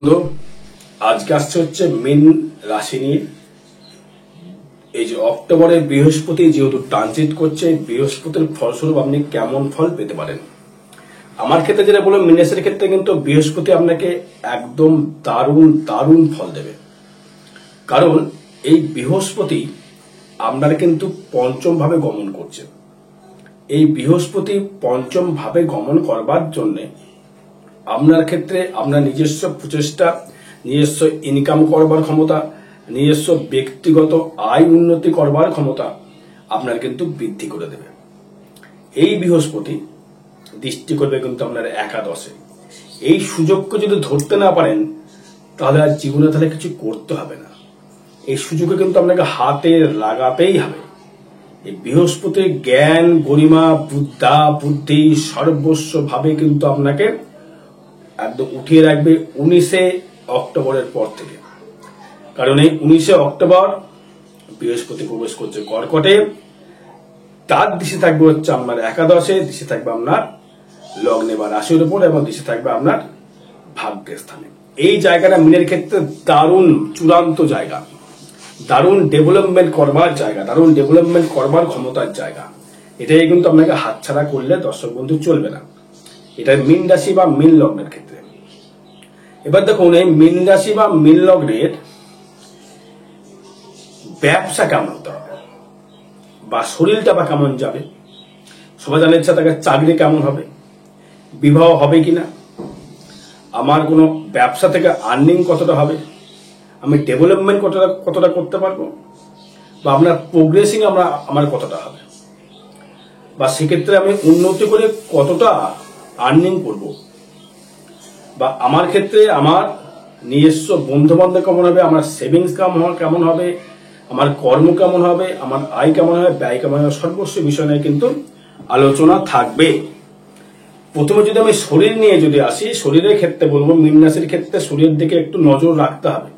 তো আজকে আসছে হচ্ছে মীন রাশি নিয়ে। এই যে অক্টোবরে বৃহস্পতি যেহেতু ট্রানজিট করছে, বৃহস্পতির ফলস্বরূপ আপনি কেমন ফল পেতে পারেন। আমার ক্ষেত্রে যেটা বললাম, মীন রাশির ক্ষেত্রে কিন্তু বৃহস্পতি আপনাকে একদম দারুণ দারুণ ফল দেবে। কারণ এই বৃহস্পতি আপনার কিন্তু পঞ্চম ভাবে গমন করছে। এই বৃহস্পতি পঞ্চম ভাবে গমন করবার জন্যে আপনার ক্ষেত্রে আপনার নিজস্ব প্রচেষ্টা, নিজস্ব ইনকাম করবার ক্ষমতা, নিজস্ব ব্যক্তিগত আয় উন্নতি করবার ক্ষমতা আপনার কিন্তু বৃদ্ধি করে দেবে। এই বৃহস্পতি দৃষ্টি করবে কিন্তু আপনার একাদশে। এই সুযোগকে যদি ধরতে না পারেন তাহলে আর জীবনে তাহলে কিছু করতে হবে না। এই সুযোগে কিন্তু আপনাকে হাতে লাগাতেই হবে। এই বৃহস্পতির জ্ঞান, গরিমা, বুদ্ধি সর্বস্ব ভাবে কিন্তু আপনাকে একদম উঠিয়ে রাখবে 19শে অক্টোবরের পর থেকে। কারণ এই 19শে অক্টোবর বৃহস্পতি প্রবেশ করছে কর্কটে। তার দিশে থাকবে হচ্ছে আপনার একাদশে, দিশে থাকবে আপনার লগ্নে বা রাশির উপর, এবং দিশে থাকবে আপনার ভাগ্যের স্থানে। এই জায়গাটা মীনের ক্ষেত্রে দারুণ চূড়ান্ত জায়গা, দারুণ ডেভেলপমেন্ট করবার জায়গা, দারুণ ডেভেলপমেন্ট করবার ক্ষমতার জায়গা। এটাই কিন্তু আপনাকে হাতছাড়া করলে দর্শক বন্ধু চলবে না। এটা মীন রাশি বা মীন লগ্নের ক্ষেত্রে। এবার দেখুন, এই মীন রাশি বা মীন লগ্নের ব্যবসা কেমন হতে হবে বা শরীরটা বা কেমন যাবে। সবাই জানার ইচ্ছা থাকে চাকরি কেমন হবে, বিবাহ হবে কিনা, আমার কোনো ব্যবসা থেকে আর্নিং কতটা হবে, আমি ডেভেলপমেন্ট কতটা করতে পারবো, বা আপনার প্রোগ্রেসিং আমার কতটা হবে, বা সেক্ষেত্রে আমি উন্নতি করে কতটা আর্নিং করব, বা আমার ক্ষেত্রে আমার নিজস্ব বন্ধু বান্ধব কেমন হবে, আমার সেভিংস কেমন হবে, আমার কর্ম কেমন হবে, আমার আয় কেমন হবে, ব্যয় কেমন হবে, সর্বস্ব বিষয় নিয়ে কিন্তু আলোচনা থাকবে। প্রথমে যদি আমি শরীর নিয়ে যদি আসি, শরীরের ক্ষেত্রে বলবো মীন রাশির ক্ষেত্রে শরীরের দিকে একটু নজর রাখতে হবে।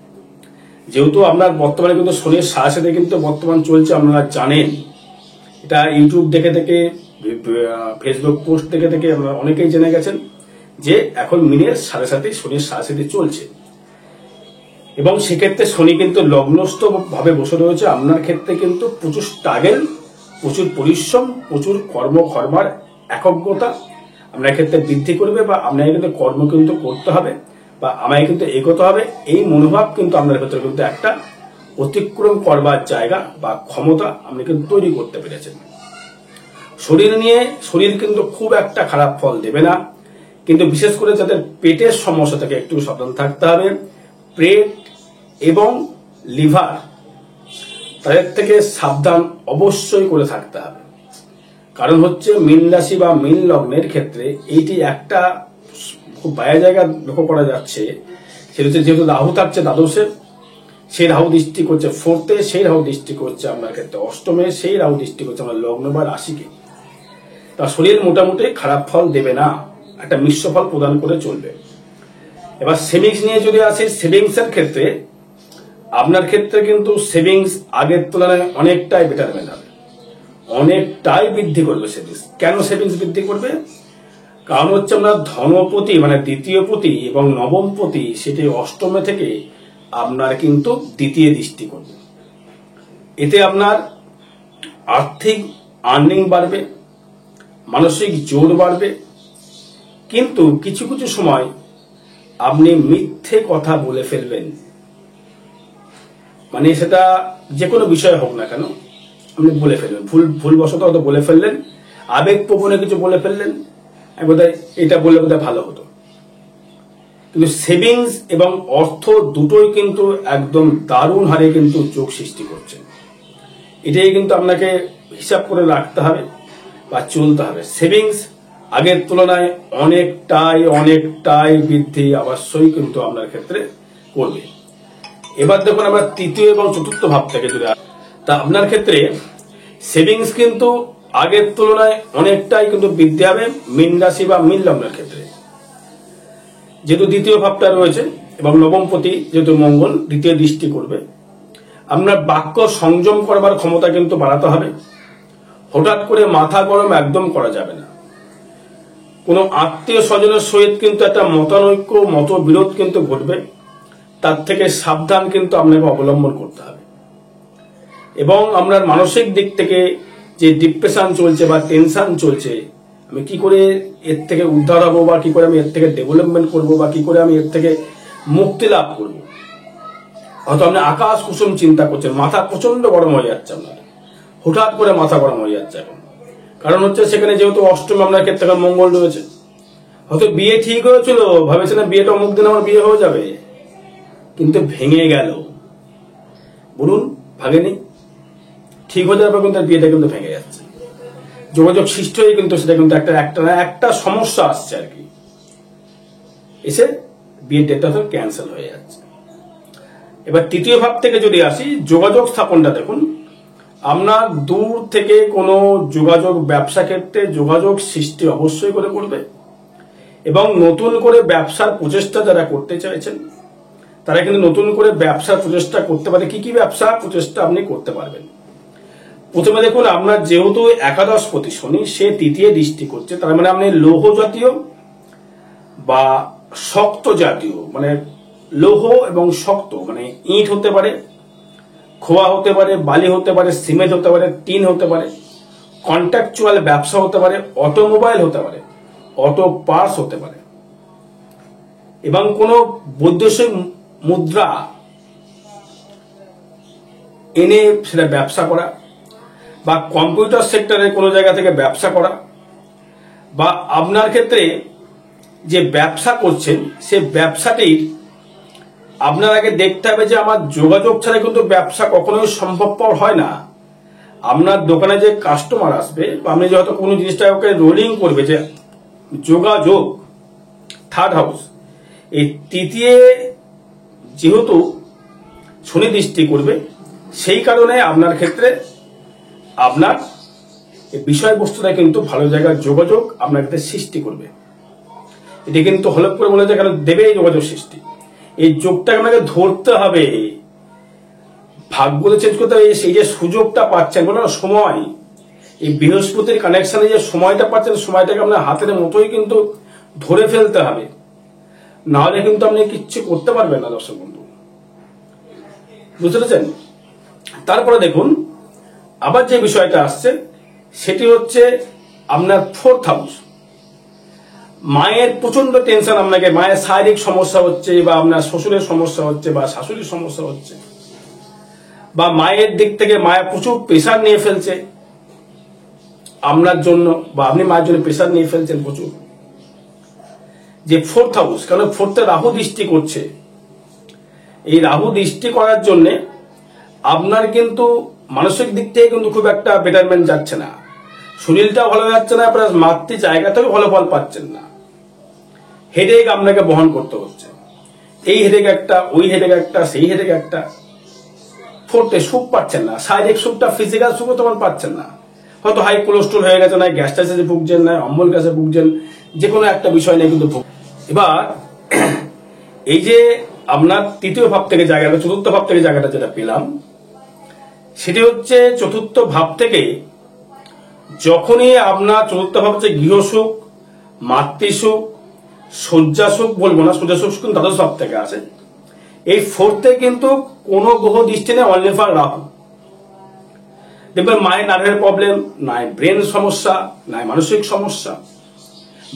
যেহেতু আপনার বর্তমানে কিন্তু শনির সাথে কিন্তু বর্তমান চলছে, আপনারা জানেন। এটা ইউটিউব দেখে ফেসবুক পোস্ট দেখে আপনারা অনেকেই জেনে গেছেন যে এখন মিনের সাথে সাথে শনির সাথে চলছে, এবং সেক্ষেত্রে শনি কিন্তু লগ্নস্থ ভাবে বসে রয়েছে। আপনার ক্ষেত্রে কিন্তু প্রচুর স্ট্রাগল, প্রচুর পরিশ্রম, প্রচুর কর্ম করবার একগ্রতা আপনার ক্ষেত্রে বৃদ্ধি করবে, বা আপনাকে কিন্তু কর্ম কিন্তু করতে হবে, বা আমায় কিন্তু এগোতে হবে। এই মনোভাব কিন্তু আপনার ক্ষেত্রে কিন্তু একটা অতিক্রম করবার জায়গা বা ক্ষমতা আপনি কিন্তু তৈরি করতে পেরেছেন। শরীর কিন্তু খুব একটা খারাপ ফল দেবে না, কিন্তু বিশেষ করে যাদের পেটের সমস্যা থেকে একটু সাবধান থাকতে হবে। পেট এবং লিভার, তাদের থেকে সাবধান অবশ্যই করে থাকতে হবে। কারণ হচ্ছে মীন রাশি বা মীন লগ্নের ক্ষেত্রে এইটি একটা খুব বাজে জায়গা লক্ষ্য করা যাচ্ছে। সেটা হচ্ছে যেহেতু রাহু থাকছে দ্বাদশে, সেই রাহু দৃষ্টি করছে ফোর্থে, সেই রাহু দৃষ্টি করছে আপনার ক্ষেত্রে অষ্টমে, সেই রাহু দৃষ্টি করছে আমার লগ্ন বা রাশিকে। তা শরীর মোটামুটি খারাপ ফল দেবে না, একটা মিশ্র ফল প্রদান করে চলবে। এবার সেভিংস নিয়ে যদি আসি, সেভিংস এর ক্ষেত্রে আপনার ক্ষেত্রে কিন্তু সেভিংস আগের তুলনায় অনেকটাই বেটারমেন্ট হবে, অনেকটাই বৃদ্ধি করবে সেভিংস। কেন সেভিংস বৃদ্ধি করবে? কারণ হচ্ছে আপনার ধনপতি মানে দ্বিতীয় পতি এবং নবম পতি সেটি অষ্টমে থেকে আপনার কিন্তু দ্বিতীয় দৃষ্টি করবে। এতে আপনার আর্থিক আর্নিং বাড়বে, মানসিক জোর বাড়বে, কিন্তু কিছু কিছু সময় আপনি মিথ্যে কথা বলে ফেলবেন। মানে সেটা যে কোনো বিষয় হোক না কেন, আপনি বলে ফেলবেন, ভুলবশত হয়তো বলে ফেললেন, আবেগপ্রবণে কিছু বলে ফেললেন, বোধহয় এটা বললে বোধহয় ভালো হতো। কিন্তু সেভিংস এবং অর্থ দুটোই কিন্তু একদম দারুণ হারে কিন্তু যোগ সৃষ্টি করছে। এটাই কিন্তু আপনাকে হিসাব করে রাখতে হবে বা চলতে হবে। সেভিংস আগের তুলনায় অনেকটাই বৃদ্ধি অবশ্যই কিন্তু আপনার ক্ষেত্রে করবে। এবার দেখুন আমরা তৃতীয় এবং চতুর্থ ভাব থেকে যদি, তা আপনার ক্ষেত্রে সেভিংস কিন্তু আগের তুলনায় অনেকটাই কিন্তু বৃদ্ধি হবে মীন রাশি বা মীন লগ্নের ক্ষেত্রে। যেহেতু দ্বিতীয় ভাবটা রয়েছে এবং নবমপতি যেহেতু মঙ্গল দ্বিতীয় দৃষ্টি করবে, আপনার বাক্য সংযম করবার ক্ষমতা কিন্তু বাড়াতে হবে। হঠাৎ করে মাথা গরম একদম করা যাবে না। কোনো আত্মীয় স্বজনের সহিত কিন্তু একটা মতানৈক্য মতবিরোধ কিন্তু ঘটবে, তার থেকে সাবধান কিন্তু আপনাকে অবলম্বন করতে হবে। এবং আপনার মানসিক দিক থেকে যে ডিপ্রেশন চলছে বা টেনশন চলছে, আমি কি করে এর থেকে উদ্ধার হবো, বা কি করে আমি এর থেকে ডেভেলপমেন্ট করবো, বা কি করে আমি এর থেকে মুক্তি লাভ করবো, হয়তো আপনি আকাশ কুসুম চিন্তা করছেন, মাথা প্রচন্ড গরম হয়ে যাচ্ছে আপনার, হঠাৎ করে মাথা গরম হয়ে যাচ্ছে এখন। কারণ হচ্ছে সেখানে যেহেতু অষ্টমী আপনার ক্ষেত্রে এখন মঙ্গল রয়েছে, হয়তো বিয়ে ঠিক হয়েছিল, ভাবেছিলেন বিয়েটা অমুক দিন আমার বিয়ে হয়ে যাবে, কিন্তু ভেঙে গেল। বলুন, ভাগেনি? ঠিক হয়ে যাবে কিন্তু বিয়েটা কিন্তু ভেঙে যাচ্ছে, যোগাযোগ সৃষ্টি হয়ে কিন্তু সেটা কিন্তু একটা সমস্যা আসছে আর কি, এসে বিয়ের ডেটটা তো ক্যান্সেল হয়ে যাচ্ছে। এবার তৃতীয় ভাব থেকে যদি আসি, যোগাযোগ স্থাপনটা দেখুন, আপনার দূর থেকে কোনো যোগাযোগ, ব্যবসা ক্ষেত্রে যোগাযোগ সৃষ্টি অবশ্যই করে করবে। এবং নতুন করে ব্যবসার প্রচেষ্টা যারা করতে চাইছেন, তারা কিন্তু নতুন করে ব্যবসার প্রচেষ্টা করতে পারে। কি কি ব্যবসা প্রচেষ্টা আপনি করতে পারবেন? প্রথমে দেখুন, আপনার যেহেতু একাদশপতি শনি, সে তৃতীয় দৃষ্টি করছে, তার মানে আপনি লৌহ জাতীয় বা শক্ত জাতীয়, মানে লৌহ এবং শক্ত, মানে ইট হতে পারে, খোয়া হতে পারে, বালি হতে পারে, সিমেন্ট হতে পারে, টিন হতে পারে, কন্ট্রাকচুয়াল ব্যবসা হতে পারে, অটোমোবাইল হতে পারে, অটো পার্টস হতে পারে, এবং কোনো বৈদেশিক মুদ্রা এনে সেটা ব্যবসা করা, বা কম্পিউটার সেক্টরে কোনো জায়গা থেকে ব্যবসা করা, বা আপনার ক্ষেত্রে যে ব্যবসা করছেন সে ব্যবসাটির আপনার আগে দেখতে হবে যে আমার যোগাযোগ ছাড়া কিন্তু ব্যবসা কখনোই সম্ভবপর হয় না। আপনার দোকানে যে কাস্টমার আসবে, বা আপনি যত কোনো জিনিসটাকে রোলিং করবে, যে যোগাযোগ, থার্ড হাউস, এই তৃতীয় যেহেতু শনি দৃষ্টি করবে, সেই কারণে আপনার ক্ষেত্রে আপনার এই বিষয়বস্তুটা কিন্তু ভালো জায়গার যোগাযোগ আপনার ক্ষেত্রে সৃষ্টি করবে। এটা কিন্তু হলপ করে বলে যে কেন দেবে এই যোগাযোগ সৃষ্টি, এই যোগটাকে আপনাকে ধরতে হবে, ভাগ্যটা চেঞ্জ করতে হবে। সেই যে সুযোগটা পাচ্ছেন, বলে না সময়, এই বৃহস্পতির কানেকশনে যে সময়টা পাচ্ছেন, সময়টাকে আপনার হাতের মতোই কিন্তু ধরে ফেলতে হবে, না হলে কিন্তু আপনি কিচ্ছু করতে পারবেন না দর্শক বন্ধু, বুঝতে পেরেছেন? তারপরে দেখুন, আবার যে বিষয়টা আসছে সেটি হচ্ছে আপনার ফোর্থ হাউস। মায়ের প্রচন্ড টেনশন, আপনাকে মায়ের শারীরিক সমস্যা হচ্ছে, বা আপনার শ্বশুরের সমস্যা হচ্ছে, বা শাশুড়ির সমস্যা হচ্ছে, বা মায়ের দিক থেকে মায়ের প্রচুর প্রেশার নিয়ে ফেলছে আপনার জন্য, বা আপনি মায়ের জন্য প্রেশার নিয়ে ফেলছেন প্রচুর। যে ফোর্থ হাউস, কারণ ফোর্থে রাহু দৃষ্টি করছে, এই রাহু দৃষ্টি করার জন্য আপনার কিন্তু মানসিক দিক থেকে কিন্তু খুব একটা বেটারমেন্ট যাচ্ছে না, শরীরটাও ভালো যাচ্ছে না, প্লাস মাতৃ জায়গা থেকে ভালো ফল পাচ্ছেন না, হেডেক আপনাকে বহন করতে হচ্ছে, এই হেডেক একটা, ওই হেডেক একটা, সেই হেডেক একটা। ফোর্থে সুখ পাচ্ছেন না, শারীরিক সুখটা, ফিজিক্যাল সুখও তখন পাচ্ছেন না, হয়তো হাই কোলেস্ট্রল হয়ে গেছে, না গ্যাস ট্যাসে ভুগছেন, না অম্বল গ্যাসে ভুগছেন, যে কোনো একটা বিষয় নিয়ে কিন্তু ভুগ। এবার এই যে আপনার তৃতীয় ভাব থেকে জায়গাটা, চতুর্থ ভাব থেকে জায়গাটা যেটা পেলাম, সেটি হচ্ছে চতুর্থ ভাব থেকে যখনই আপনার চতুর্থ ভাব হচ্ছে গৃহসুখ, মাতৃসুখ, শয্যাসুখ বলবো না, শয্যাসুখ কিন্তু দ্বাদশ ভাব থেকে আসে। এই ফোর্থে কিন্তু কোনো গ্রহ দৃষ্টি নেই, অনলি ফর রাহু। দেখবেন মায়ের নার্ভের প্রবলেম, নাই ব্রেন সমস্যা, নাই মানসিক সমস্যা,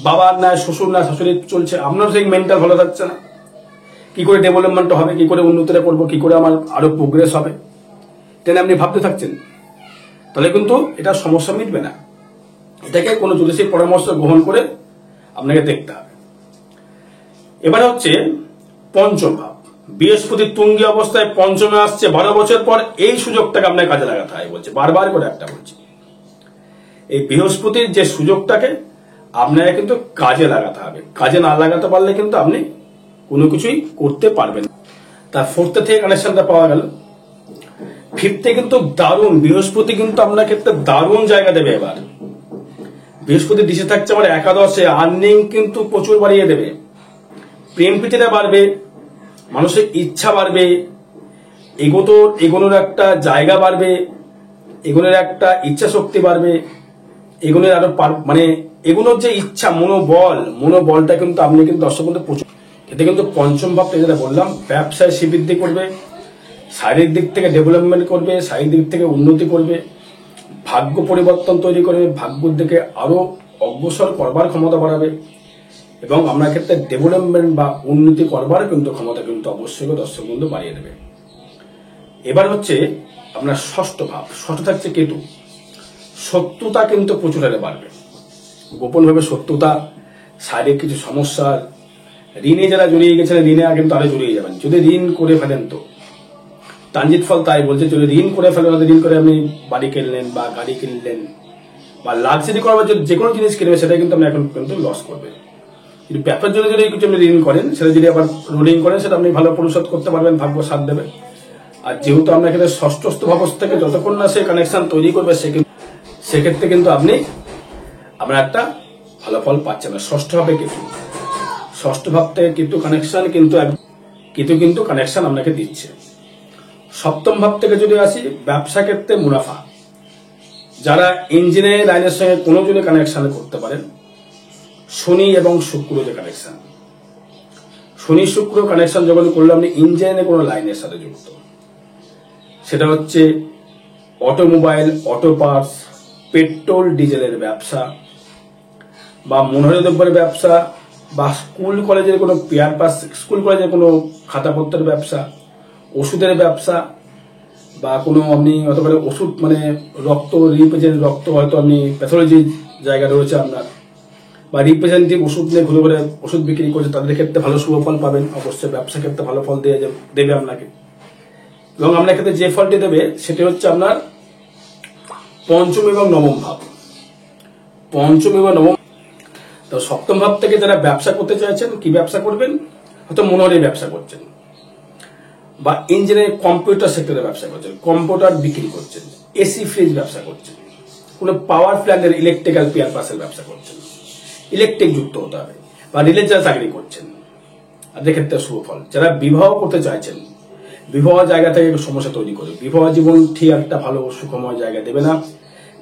বাবার নাই, শ্বশুর না, শাশুড়ি চলছে, আপনার সেই মেন্টাল ভালো থাকছে না, কি করে ডেভেলপমেন্ট হবে, কি করে উন্নতিটা করবো, কি করে আমার আরো প্রোগ্রেস হবে, এটা আপনি ভাবতে থাকছেন, তাহলে কিন্তু এটা সমস্যা মিটবে না। এটাকে কোনো জ্যোতিষীর পরামর্শ গ্রহণ করে আপনাকে দেখতে হবে। এবারে হচ্ছে পঞ্চম ভাব, বৃহস্পতি তুঙ্গি অবস্থায় পঞ্চমে আসছে 12 বছর পর, এই সুযোগটাকে আপনাকে কাজে লাগাতে হয় বলছে, বারবার করে একটা বলছি, এই বৃহস্পতির যে সুযোগটাকে আপনাকে কিন্তু কাজে লাগাতে হবে, কাজে না লাগাতে পারলে কিন্তু আপনি কোনো কিছুই করতে পারবেন। তার ফোর্থ থেকে কানেকশনটা পাওয়া গেল। ফিফথে কিন্তু দারুণ, বৃহস্পতি কিন্তু আপনার ক্ষেত্রে দারুণ জায়গা দেবে। এবার বৃহস্পতি দিশে থাকছে আমার একাদশে, আর্নিং কিন্তু প্রচুর বাড়িয়ে দেবে, প্রেম প্রীতিটা বাড়বে, মানসিক ইচ্ছা বাড়বে, এগোনোর একটা জায়গা বাড়বে, এগোনোর একটা ইচ্ছা শক্তি বাড়বে, এগুলোর আরো মানে এগুলোর যে ইচ্ছা মনোবলটা কিন্তু আপনি কিন্তু দর্শক বন্ধু প্রচুর। এতে কিন্তু পঞ্চম ভাবটা যেটা বললাম, ব্যবসায় শ্রীবৃদ্ধি করবে, শারীরিক দিক থেকে ডেভেলপমেন্ট করবে, শারীরিক দিক থেকে উন্নতি করবে, ভাগ্য পরিবর্তন তৈরি করবে, ভাগ্যের দিকে আরো অগ্রসর করবার ক্ষমতা বাড়াবে এবং আপনার ক্ষেত্রে ডেভেলপমেন্ট বা উন্নতি করবার কিন্তু ক্ষমতা কিন্তু অবশ্যই দর্শক বন্ধু বাড়িয়ে দেবে। এবার হচ্ছে আপনার ষষ্ঠ ভাব, ষষ্ঠ থাকছে কেতু। শত্রুতা কিন্তু প্রচুর হারে বাড়বে, গোপনভাবে শত্রুতা, শারীরিক কিছু সমস্যা, ঋণে যারা জড়িয়ে গেছেন ঋণে কিন্তু আরো জড়িয়ে যাবেন। যদি ঋণ করে ফেলেন তো ট্রানজিট ফল তাই বলছে, যদি ঋণ করে ফেলেন, ঋণ করে আপনি বাড়ি কিনলেন বা গাড়ি কিনলেন বা লাক্সারি করবার জন্য যে কোনো জিনিস কিনবে সেটা কিন্তু আপনি এখন কিন্তু লস করবে। যদি ব্যবসার জন্য যদি কিছু আপনি ঋণ করেন, সেটা যদি আবার রোলিং করেন, সেটা আপনি ভালো পরিশোধ করতে পারবেন, ভাগ্য সাথ দেবে। আর যেহেতু আপনার ক্ষেত্রে ষষ্ঠস্থ ভাবস্থ থেকে যতক্ষণ না সে কানেকশন তৈরি করবে সেক্ষেত্রে কিন্তু আপনি আপনার একটা ভালো ফল পাচ্ছেন না। ষষ্ঠ ভাবে কেতু, ষষ্ঠ ভাব থেকে কিন্তু কানেকশন আপনাকে দিচ্ছে। সপ্তম ভাব থেকে যদি আসি, ব্যবসা ক্ষেত্রে মুনাফা, যারা ইঞ্জিনিয়ারিং লাইনের সঙ্গে কোনো যদি কানেকশন করতে পারেন, শনি এবং শুক্র যে কানেকশন, শনি শুক্র কানেকশন যখন করলে আপনি ইঞ্জিনিয়ারিং কোনো লাইনের সাথে যুক্ত, সেটা হচ্ছে অটোমোবাইল, অটো পার্টস, পেট্রোল ডিজেলের ব্যবসা বা মনোহরি দ্রব্যের ব্যবসা বা স্কুল কলেজের কোনো পেয়ার পাস, স্কুল কলেজের কোনো খাতাপত্রের ব্যবসা, ওষুধের ব্যবসা বা কোনো আপনি হতে পারে ওষুধ মানে রক্ত রিপ্রেজেন্ট রক্ত হয়তো আপনি প্যাথোলজি জায়গা রয়েছে আপনার, বা রিপ্রেজেন্টেটিভ ওষুধ নিয়ে ঘুরে ঘুরে ওষুধ বিক্রি করছে, তাদের ক্ষেত্রে ভালো শুভ ফল পাবেন। অবশ্যই ব্যবসা ক্ষেত্রে ভালো ফল দেবে আপনাকে। এবং আপনার ক্ষেত্রে যে ফলটি দেবে সেটি হচ্ছে আপনার পঞ্চম এবং নবম ভাব। পঞ্চম এবং নবম, তো সপ্তম ভাব থেকে যারা ব্যবসা করতে চাইছেন, কি ব্যবসা করবেন, হয়তো মনোহরি ব্যবসা করছেন বা ইঞ্জিনিয়ারিং কম্পিউটার সেক্টরে ব্যবসা করছেন, কম্পিউটার বিক্রি করছেন, এসি ফ্রিজ ব্যবসা করছেন, কোনো পাওয়ার প্ল্যান্টের ইলেকট্রিক্যাল পেয়ার পার্সেল ব্যবসা করছেন, ইলেকট্রিক যুক্ত হতে হবে, বা রিলের যারা চাকরি করছেন, তাদের ক্ষেত্রে শুভ ফল। যারা বিবাহ করতে চাইছেন, বিবাহ জায়গা থেকে সমস্যা তৈরি করে, বিবাহ জীবন ঠিক একটা ভালো সুখময় জায়গা দেবে না,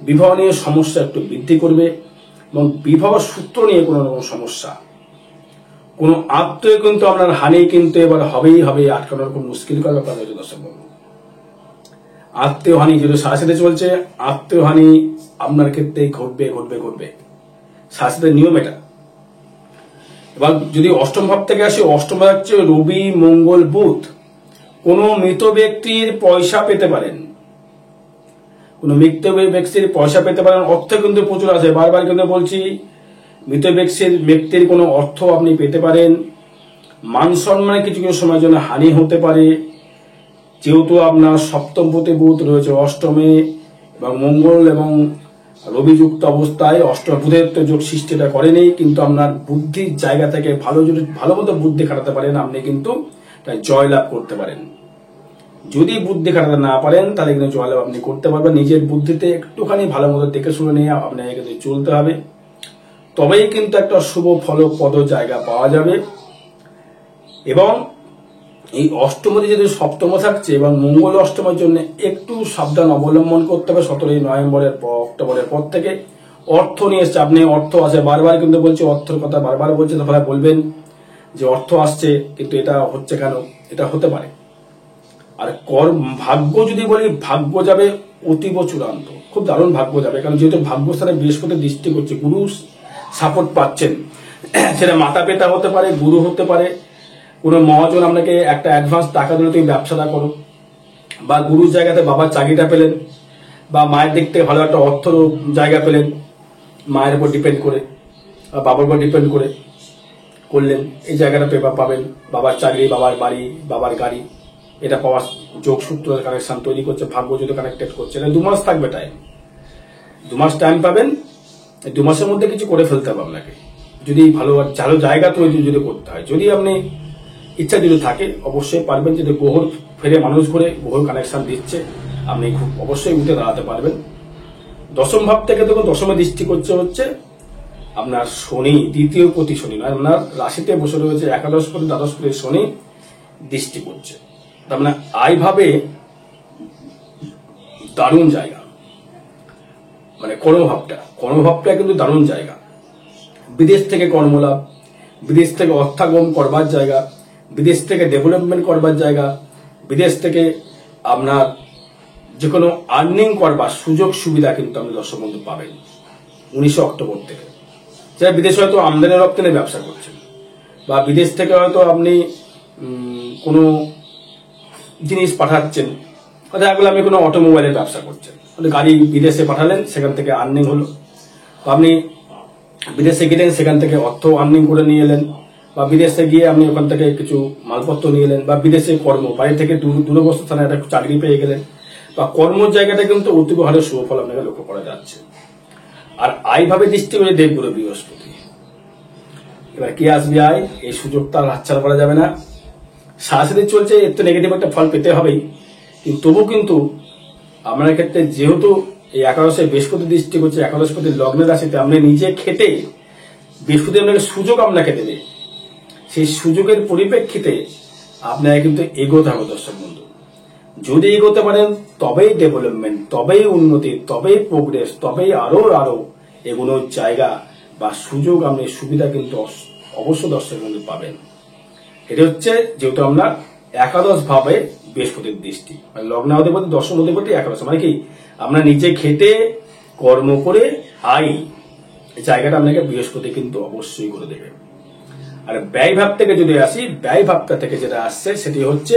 বিবাহ নিয়ে সমস্যা একটু বৃদ্ধি করবে এবং বিবাহ সূত্র নিয়ে কোনো রকম সমস্যা, কোনো আত্মীয় কিন্তু আপনার হানি কিন্তু এবার হবেই হবে, আটকানোর খুব মুশকিল করার ব্যাপার রয়েছে দর্শক বন্ধু। আত্মীয় হানি যদি সাথে চলছে, আত্মীয় হানি আপনার ক্ষেত্রে ঘটবে সাথে নিয়ম এটা। এবার যদি অষ্টম ভাব থেকে আসি, অষ্টম ভাব হচ্ছে রবি, মঙ্গল, বুধ। কোনো মৃত ব্যক্তির পয়সা পেতে পারেন, কোনো মৃত ব্যক্তির পয়সা পেতে পারেন, অর্থ কিন্তু প্রচুর আছে। বারবার কিন্তু বলছি, মৃত ব্যক্তির কোনো অর্থ আপনি পেতে পারেন। মান সম্মানে কিছু কিছু সময়ের জন্য হানি হতে পারে, যেহেতু আপনার সপ্তম পতি বুধ রয়েছে অষ্টমে এবং মঙ্গল এবং রবিযুক্ত অবস্থায়। অষ্টম বুধের তো যোগ সৃষ্টিটা করেনি, কিন্তু আপনার বুদ্ধির জায়গা থেকে ভালো মতো বুদ্ধি খাটাতে পারেন, আপনি কিন্তু জয়লাভ করতে পারেন। যদি বুদ্ধি খাটাতে না পারেন তাহলে কিন্তু জয়লাভ আপনি করতে পারবেন। নিজের বুদ্ধিতে একটুখানি ভালো মতো দেখে শুনে নিয়ে আপনাকে কিন্তু চলতে হবে, তবেই কিন্তু একটা শুভ ফলপ্রদ জায়গা পাওয়া যাবে। এবং এই অষ্টমে যদি সপ্তম থাকছে এবং মঙ্গল অষ্টমের জন্য একটু সাবধান অবলম্বন করতে হবে 17 নভেম্বরের পর, অক্টোবরের পর থেকে। অর্থ নিয়ে এসছে, আপনি অর্থ আসে, বারবার কিন্তু বলছি অর্থের কথা, বারবার বলছে, তাহলে বলবেন যে অর্থ আসছে কিন্তু এটা হচ্ছে কেন, এটা হতে পারে। আর ভাগ্য যদি বলি, ভাগ্য যাবে অতীব চূড়ান্ত, খুব দারুণ ভাগ্য যাবে। কারণ যেহেতু ভাগ্যস্থানে বৃহস্পতি দৃষ্টি করছে, গুরু সাপোর্ট পাচ্ছেন, সেটা মাতা পিতা হতে পারে, গুরু হতে পারে, কোনো মহাজন আপনাকে একটা অ্যাডভান্স টাকা দিলে তুমি ব্যবসাটা করো, বা গুরুর জায়গাতে বাবার চাকরিটা পেলেন, বা মায়ের দিক থেকে ভালো একটা অর্থ জায়গা পেলেন, মায়ের উপর ডিপেন্ড করে বা বাবার উপর ডিপেন্ড করে করলেন, এই জায়গাটা পেপার পাবেন। বাবার চাকরি, বাবার বাড়ি, বাবার গাড়ি, এটা পাওয়ার যোগসূত্র কানেকশন তৈরি করছে, ভাগ্য যদি কানেক্টেড করছে। এটা 2 মাস থাকবে টাইম, 2 মাস টাইম পাবেন। 2 মাসের মধ্যে কিছু করে ফেলতে হবে আপনাকে, যদি ভালো জায়গা তৈরি যদি করতে হয়। যদি আপনি ইচ্ছা যদি থাকে অবশ্যই পারবেন। যদি গ্রহর ফেরে মানুষ ঘুরে গ্রহর কানেকশন দিচ্ছে, আপনি খুব অবশ্যই উঠে দাঁড়াতে পারবেন। দশম ভাব থেকে দেখুন, দশমে দৃষ্টি করছে হচ্ছে আপনার শনি, দ্বিতীয় পতি শনি, আপনার রাশিতে বসে রয়েছে একাদশ পতি দ্বাদশ পতি শনি দৃষ্টি করছে। তার মানে আয় ভাবে দারুণ জায়গা, মানে কর্মভাবটা কিন্তু দারুণ জায়গা। বিদেশ থেকে কর্মলাভ, বিদেশ থেকে অর্থাগম করবার জায়গা, বিদেশ থেকে ডেভেলপমেন্ট করবার জায়গা, বিদেশ থেকে আপনার যে কোনো আর্নিং করবার সুযোগ সুবিধা কিন্তু আপনি দর্শক বন্ধু পাবেন 19 অক্টোবর থেকে। যারা বিদেশে হয়তো আমদানি রপ্তানির ব্যবসা করছেন, বা বিদেশ থেকে হয়তো আপনি কোনো জিনিস পাঠাচ্ছেন, দেখা আপনি কোনো অটোমোবাইলের ব্যবসা করছেন, গাড়ি বিদেশে পাঠালেন, সেখান থেকে আর্নিং হলো, বা আপনি বিদেশে গেলেন, সেখান থেকে অর্থ আর্নিং করে নিয়ে এলেন, বা বিদেশে গিয়ে আপনি ওখান থেকে কিছু মালপত্র নিয়ে এলেন, বা বিদেশে বাড়ি থেকে দূরবর্তী স্থানে একটা চাকরি পেয়ে গেলেন, বা কর্মের জায়গাটা কিন্তু অতীব হারে সুফল আপনাকে লক্ষ্য করা যাচ্ছে। আর আয় ভাবে দৃষ্টি করে দেবগুরু বৃহস্পতি, এবার কি আসবে আয়, এই সুযোগটা হাতছাড়া করা যাবে না। সারাসারি চলছে, এর তো নেগেটিভ একটা ফল পেতে হবেই, কিন্তু তবু কিন্তু আপনার ক্ষেত্রে যেহেতু এই একাদশে বৃহস্পতি দৃষ্টি করছে, একাদশপতি লগ্নের রাশিতে, আপনি নিজে খেটে বৃহস্পতি আপনাকে সুযোগ আপনাকে দেবে, সেই সুযোগের পরিপ্রেক্ষিতে আপনাকে কিন্তু এগোতে হবে দর্শক বন্ধু। যদি এগোতে পারেন তবেই ডেভেলপমেন্ট, তবেই উন্নতি, তবেই প্রোগ্রেস, তবেই আরো এগোনোর জায়গা বা সুযোগ, আপনি সুবিধা কিন্তু অবশ্য দর্শক বন্ধু পাবেন। এটা হচ্ছে যেহেতু আমরা একাদশ ভাবে বৃহস্পতির দৃষ্টি, মানে লগ্নাধিপতি, দশম অধিপতি, একাদশ, মানে কি আমরা নিজে খেটে কর্ম করে আই জায়গাটা আপনাকে বৃহস্পতি কিন্তু অবশ্যই করে দেবে। আর ব্যয় ভাব থেকে যদি আসি, ব্যয় ভাবটা থেকে যেটা আসছে সেটি হচ্ছে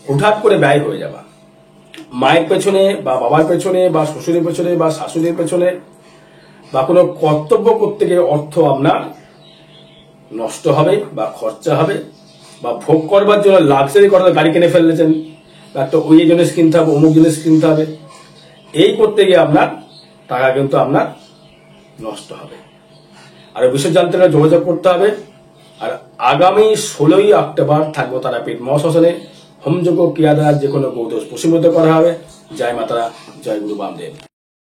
হুটহাট করে ব্যয় হয়ে যাওয়া, মায়ের পেছনে বা বাবার পেছনে বা শ্বশুরের পেছনে বা শাশুড়ির পেছনে, বা কোনো কর্তব্য করতে গিয়ে অর্থ আপনার নষ্ট হবে বা খরচা হবে, বা ভোগ করবার জন্য লাক্সারি করার গাড়ি কিনে ফেলেছেন, তো ওই জিনিস কিনতে হবে, অমুক জিনিস কিনতে হবে, এই করতে গিয়ে আপনার টাকা কিন্তু আপনার নষ্ট হবে। আর বিষয় জানতে হলে যোগাযোগ করতে হবে। আর আগামী 16ই অক্টোবর থাকবো তারাপীঠ মহাশ্মশানে, হোমযজ্ঞ ক্রিয়া দ্বারা যে কোনো গৌদোষ প্রশমিত করা হবে। জয় মাতারা, জয় গুরু বামদেব।